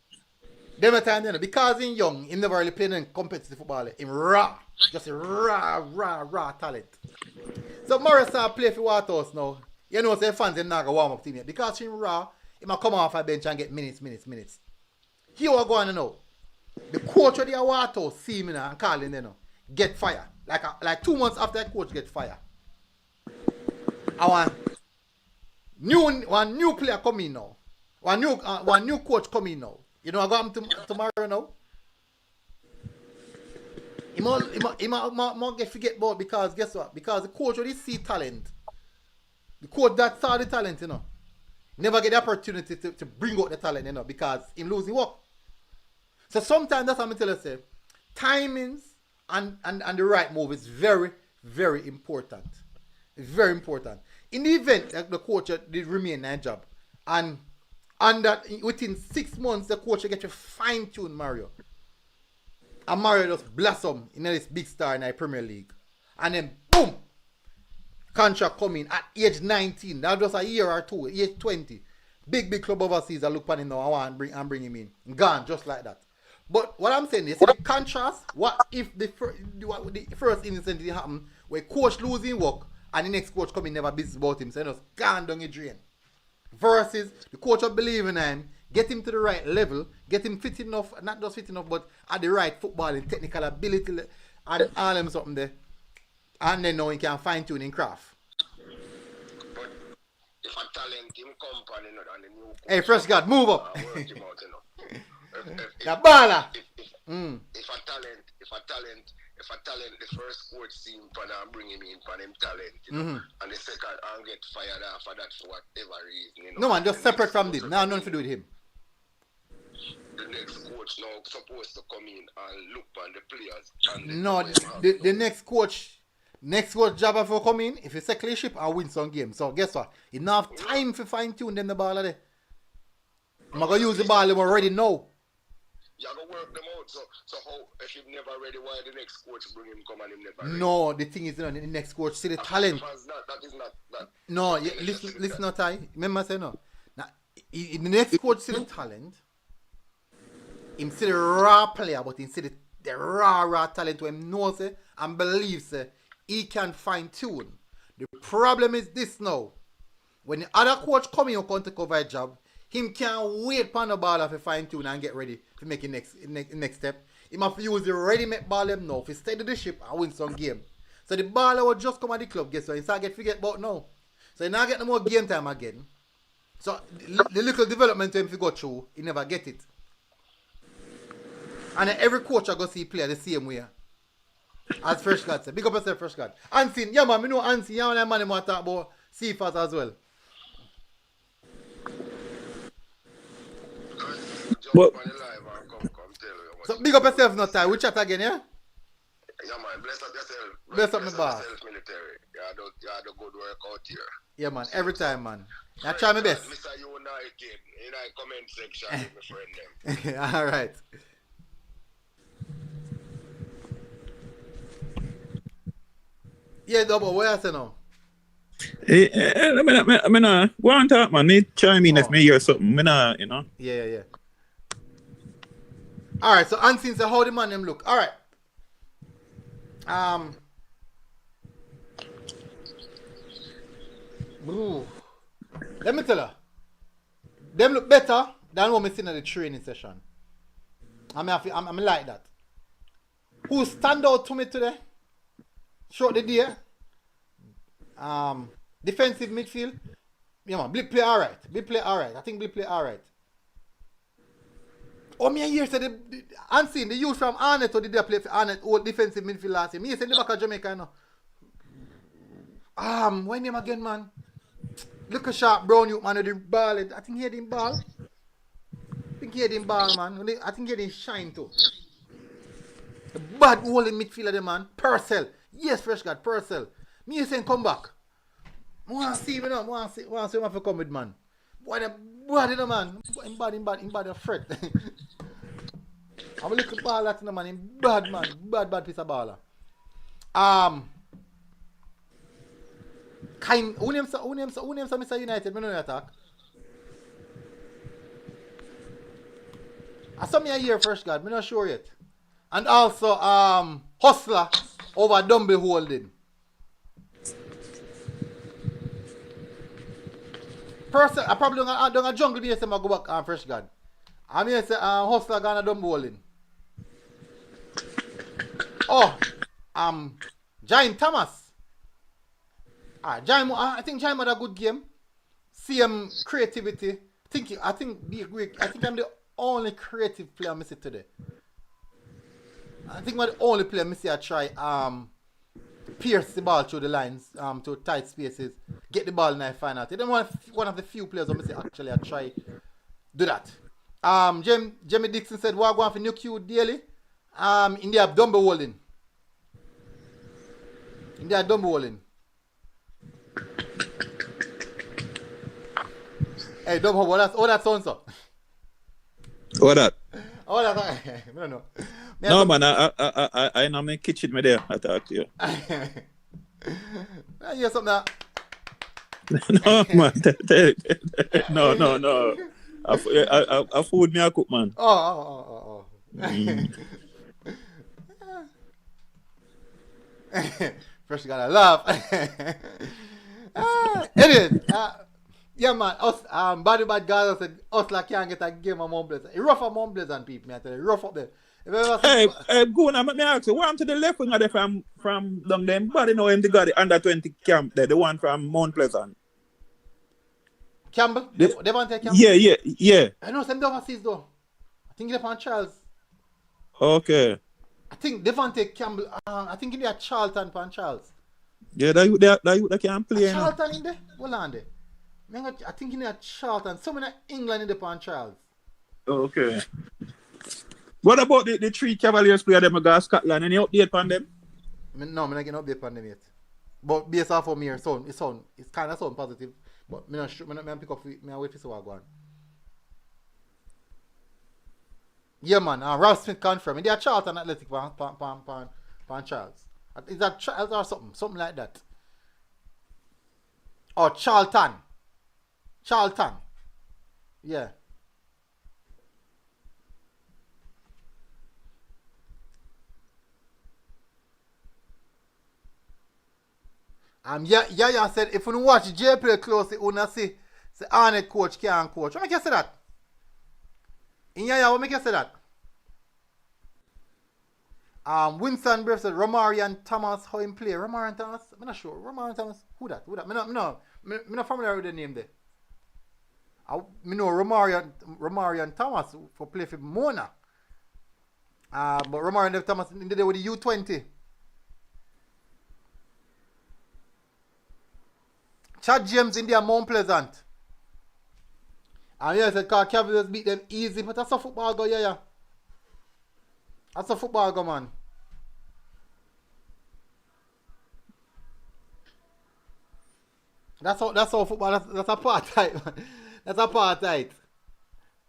them time, you know, because he's young, he never really played in competitive football. Him raw. Just a raw talent. So Mario start play for Waterhouse now. You know, say fans him not go warm up team yet. Because he's raw, he might come off a bench and get minutes. Here we go on now. The coach of the Waterhouse see me now and call him, you know, get fire. Like 2 months after the coach get fire. I want one new player coming now. One new coach coming now. You know I got him tomorrow now. He might get forget about because guess what? Because the coach already see talent. The coach that saw the talent, you know. Never get the opportunity to bring out the talent, you know, because him losing work. So sometimes that's what I'm telling you, say, timings and the right move is very, very important. It's very important. In the event that the coach did remain in that job, and that within 6 months the coach will get to fine-tune Mario. And Mario just blossom in this big star in the Premier League. And then boom! Contract coming at age 19. That was a year or two, age 20. Big club overseas I look at him now, I want to bring him in. Gone just like that. But what I'm saying is, the contrast, what if the first incident happened where coach losing work and the next coach coming never business about him, so he just gone down the drain. Versus the coach will believe in him, get him to the right level, get him fit enough, not just fit enough, but at the right football and technical ability and all them something there. And then now he can fine tune in craft. But if a talent him company and the new coach, hey, Fresh God, move up. Work him out, you know. The baller. If a talent, the first coach see him and bring him in for him talent, you know, and the second and get fired after that for whatever reason, you know. No man, just separate from him. Now nothing to do with him. The next coach now supposed to come in and look on the players. And No, the next coach job for come in, if he settle his ship and win some games. So guess what? He don't have time to fine tune them the ball there. I'm gonna use the ball them already now. You gotta work them out. So how if you've never ready, why the next coach bring him come and him never ready? No, the thing is, you know, the next coach see the talent. That is not that. No, listen not I. Remember I say no. Now the next coach see the talent. Him see the raw player, but him see the raw talent where him knows it and believes it. He can fine tune. The problem is this now. When the other coach come in and take over a job, him can't wait for the ball to fine tune and get ready to make the next step. He must use the ready-made ball them now to steady the ship and win some game. So the baller will just come at the club, guess what? He start get forget about now. So he now get no more game time again. So the little development to him to go through, he never get it. And then every coach I go see play the same way. As Fresh God said. Big up yourself, Fresh God. Ansin, yeah man, I know Ansin, yeah man, I want to talk about CFAS as well. But, so big up yourself, not time. We chat again, yeah? Yeah, man. Bless up yourself. Bless up my boss. Yourself, military. You had a good work out here. Yeah, man. Every time, man. I try my best. Mr. United in the comment section with my friend them. All right. Yeah, double. What I say now? I mean, go on talk, man. Me chime in if me hear something. Me nah, you know. Yeah. All right. So Unseen said, how the man them look? All right. Ooh. Let me tell her. Them look better than what we seen at the training session. I'm like that. Who stand out to me today? Short the day. Defensive midfield. Yeah, man. Blip play alright. I think Blip play alright. Oh, me a year said the Unseen, the youth from Arnett, or did they play for Arnett, old defensive midfield last year. Me said the back of Jamaica, you know. What name again, man? Look a sharp brown youth, man, with the ball. I think he had him ball. Man. I think he had him shine too. The bad holding midfielder, man. Purcell. Yes, fresh God, Purcell. Me saying come back. I want to see him, you know. I want to see him have to come with, man. Boy, the bad, you know, man. Him bad, a fret. I'm a little ball that, you know, man. Him bad, man. Bad piece of baller. Who names Mr. United? Me no attack. I saw me a year first, God. Me not sure yet. And also, Hustler over Dumble Holding. Person, I probably don't jungle me say I go back fresh, God. I mean say Hustler gonna Dumble Holding. Oh, Giant Thomas. I think Giant had a good game. Same creativity. I think I'm the only creative player I see today. I think I'm the only player I see I try pierce the ball through the lines, to tight spaces, get the ball in the final. Then one of the few players I see actually I try do that. Jamie Dixon said we're going for new Q daily. In the Dumble Holding. Hey, Dumbo, what that sounds so? What that? Oh, that. I don't know. No, man, I in my kitchen, me there. I talk to you. I hear something that. No, man. No. I food me I cook, man. Oh. First you gotta laugh. Anyway, yeah, man. Us, Bad Gaza said, us like can't get a game of Mount Pleasant. It's rough of Mount Pleasant people, I tell you. Rough up there. Hey, go on, me ask you, what happened to the left winger there from them? But you know him, they got the under 20 camp there, the one from Mount Pleasant. Campbell? Devante Campbell? Yeah. I know some overseas though. I think they're on Charles. Okay. I think Devante Campbell, I think they're Charlton pan Charles. Yeah, that can play. Charlton in there? Hold on there. I think in there Charlton. Some in England in the pan Charles. Okay. What about the three Cavaliers player them got Scotland? Any update on them? No, I'm not getting update on them yet. But based off of me, it's kind of sound positive. But I'm not sure. I'm pick up. I'm wait to see what going. Yeah, man. Ralph Smith confirmed. They are Charlton Athletic pan Charles. Is that Charles or something? Something like that. Or Charlton. Yeah. Yeah said if you watch JPL closely, you will see Arnett coach can't coach. What make you say that? What make you say that? Winston Brief said Romarian Thomas, how him play? Romarian Thomas? I'm not sure. Romarian Thomas? Who that? I'm not familiar with the name there. I know Romarian Thomas for play for Mona. But Romarian Thomas in the day with the U20. Chad James in there, Mount Pleasant. And yeah, said Cavaliers beat them easy, but that's a football go, yeah. That's a football go, man. That's how football. That's apartheid. Man. That's apartheid.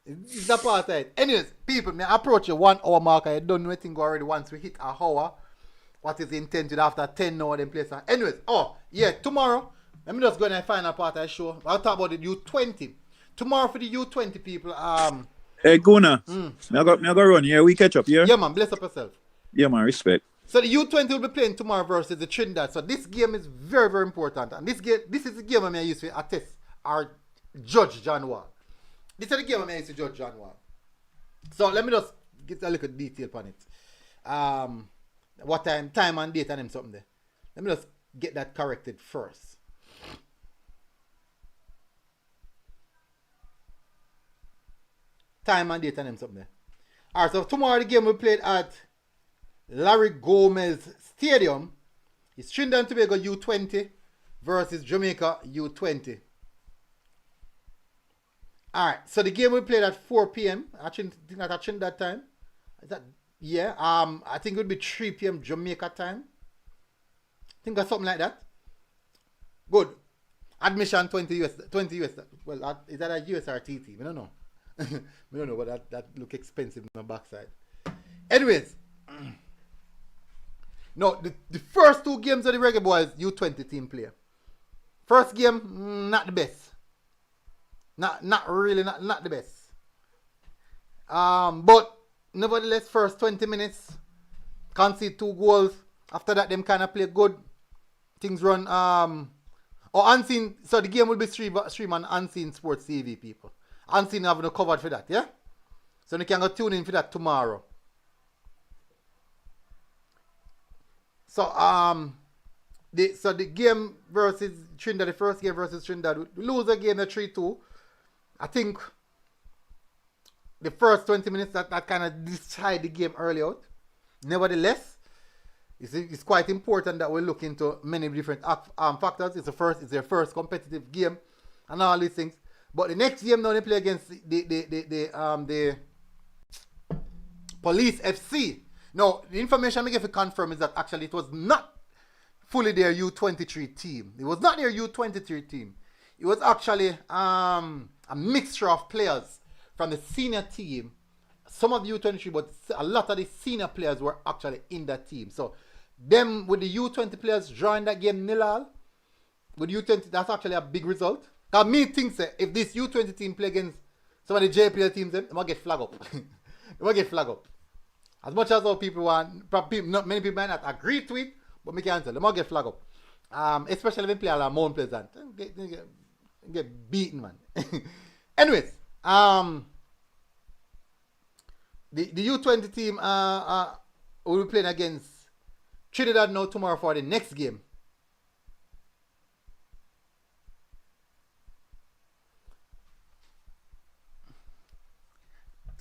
It's apartheid. Anyways, people, may approach you 1 hour mark. I don't know anything already. Once we hit a hour, what is intended after 10 hours then place. Anyways, tomorrow. Let me just go in and find a part of the show. I'll talk about the U20. Tomorrow for the U20 people. Hey, Guna. Me I go run here. We catch up here. Yeah, man. Bless up yourself. Yeah, man. Respect. So the U20 will be playing tomorrow versus the Trinidad. So this game is very, very important. And this is the game I used to attest or judge John Wall. This is the game I used to judge John Wall. So let me just get a little detail on it. What time and date and something there. Let me just get that corrected first. Time and date and something there. Alright, so tomorrow the game will be played at Larry Gomez Stadium. It's Trinidad and Tobago U20 versus Jamaica U20. Alright, so the game will be played at 4 p.m. I think at Trinidad time. Is that I think it would be 3 p.m. Jamaica time. I think that's something like that. Good. Admission 20 US. Well, is that a US or TT? We don't know. We don't know, but that look expensive on the backside. Anyways. No, the first 2 games of the Reggae Boyz U20 team play. First game, not the best. Not really, not the best. But nevertheless, first 20 minutes, concede 2 goals. After that, them kind of play good. Things run. Unseen. So the game will be stream on Unseen Sports TV, people. Unseen have no covered for that, yeah? So you can go tune in for that tomorrow. So the game versus Trinidad, the first game versus Trinidad, we lose the game at 3-2. I think the first 20 minutes that kind of decide the game early out. Nevertheless, it's quite important that we look into many different factors. It's their first competitive game and all these things. But the next game now they play against the Police FC. Now, the information I get to confirm is that actually it was not fully their U23 team. It was not their U23 team. It was actually a mixture of players from the senior team. Some of the U23, but a lot of the senior players were actually in that team. So, them with the U20 players drawing that game 0-0, with U20, that's actually a big result. Because me think that if this U20 team play against some of the JPL teams, they might get flag up. They might get flag up. As much as all people want, many people might not agree to it, but me can tell they might get flag up. Especially when they play like Mount Pleasant. They get beaten, man. Anyways, the U20 team will be playing against Trinidad now tomorrow for the next game.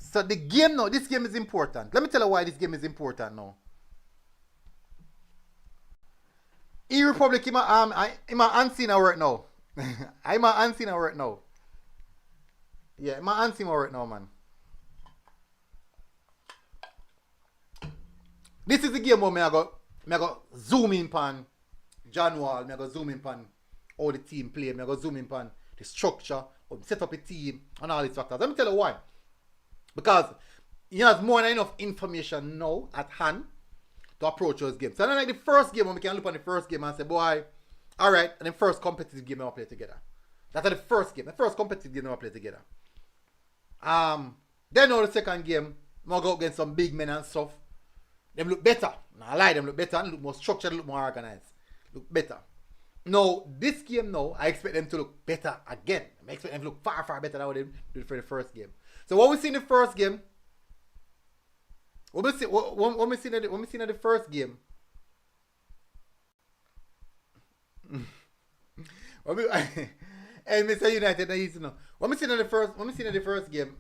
So the game now, this game is important. Let me tell you why this game is important now. E-Republic, I'm unseen work now. I'm unseen work now. Yeah, I'm unseen work now, man. This is the game where I go zoom in pan John Wall, I go zoom in pan how the team play, I go zoom in pan the structure, set up a team and all these factors. Let me tell you why. Because he has more than enough information now at hand to approach those games. So not like the first game when we can look on the first game and say, boy, alright, and the first competitive game we play together. That's the first game. The first competitive game we play together. Then now the second game, we go against some big men and stuff. Them look better. Nah, I lie, them look better and look more structured, look more organized. Look better. Now, this game now, I expect them to look better again. I expect them to look far, far better than what they did for the first game. So what we see in the first game, when we see in the first game, and Mr. United, I used to know. When we see in the first game,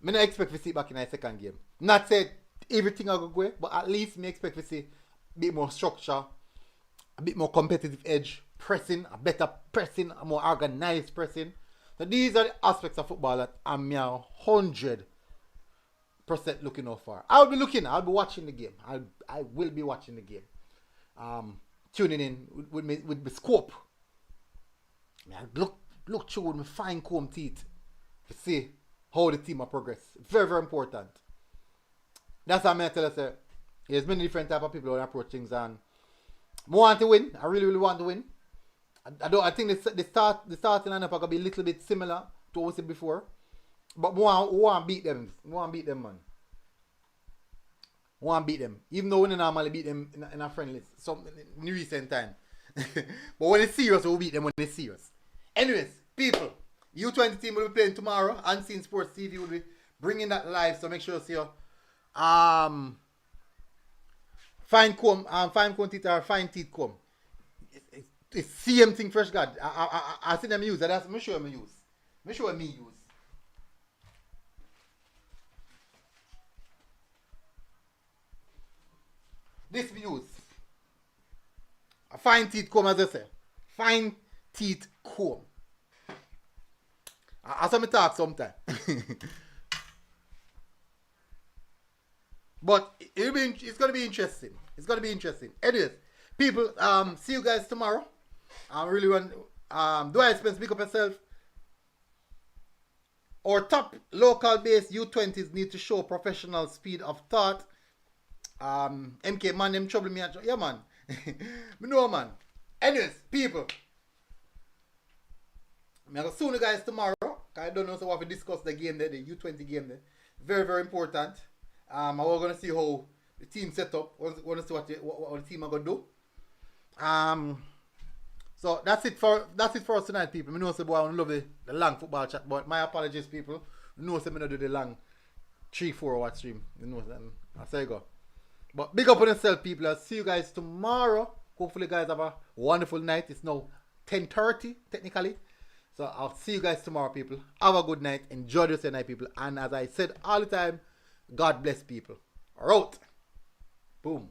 I don't expect to see it back in the second game. Not say everything will go away, but at least I expect to see a bit more structure, a bit more competitive edge, pressing, a better pressing, a more organized pressing. So these are the aspects of football that I'm 100% looking out for. I'll be watching the game. I will be watching the game. Tuning in with the scope I look through with my fine comb teeth to see how the team are progress. Very, very important. That's what I'm tell you, sir. There's many different type of people who approach things, and I want to win. I really, really want to win. I think the starting lineup are gonna be a little bit similar to what we said before. But we want to beat them. We want to beat them, man. We want to beat them. Even though we don't normally beat them in a friendly in recent time. But when it's serious, we'll beat them when it's serious. Anyways, people, U20 team will be playing tomorrow. Unseen Sports TV will be bringing that live. So make sure you see your fine comb teeth or fine teeth comb. It's same thing, fresh God. I see them use that. That's me sure me use. Me sure me use. This we use. A fine teeth comb, as I say. Fine teeth comb. I saw me talk sometime. But it's gonna be interesting. It's gonna be interesting. Anyways, people, see you guys tomorrow. I really want do I expense pick up yourself. Our top local based U20s need to show professional speed of thought. MK man, them trouble me. Yeah, man. Me know, man. Anyways, people. I'm going to see you guys tomorrow. I don't know so what we discuss the game there, the U20 game there. Very, very important. We're going to see how the team set up. We're going to see what the team are going to do. So that's it for us tonight, people. I know say boy I love the long football chat, but my apologies, people. I know say I don't do the long 3-4 hour stream. You know, that's how you go. But big up on yourself, people. I'll see you guys tomorrow. Hopefully, you guys have a wonderful night. It's now 10:30 technically. So I'll see you guys tomorrow, people. Have a good night. Enjoy your night, people. And as I said all the time, God bless people. All right. Boom.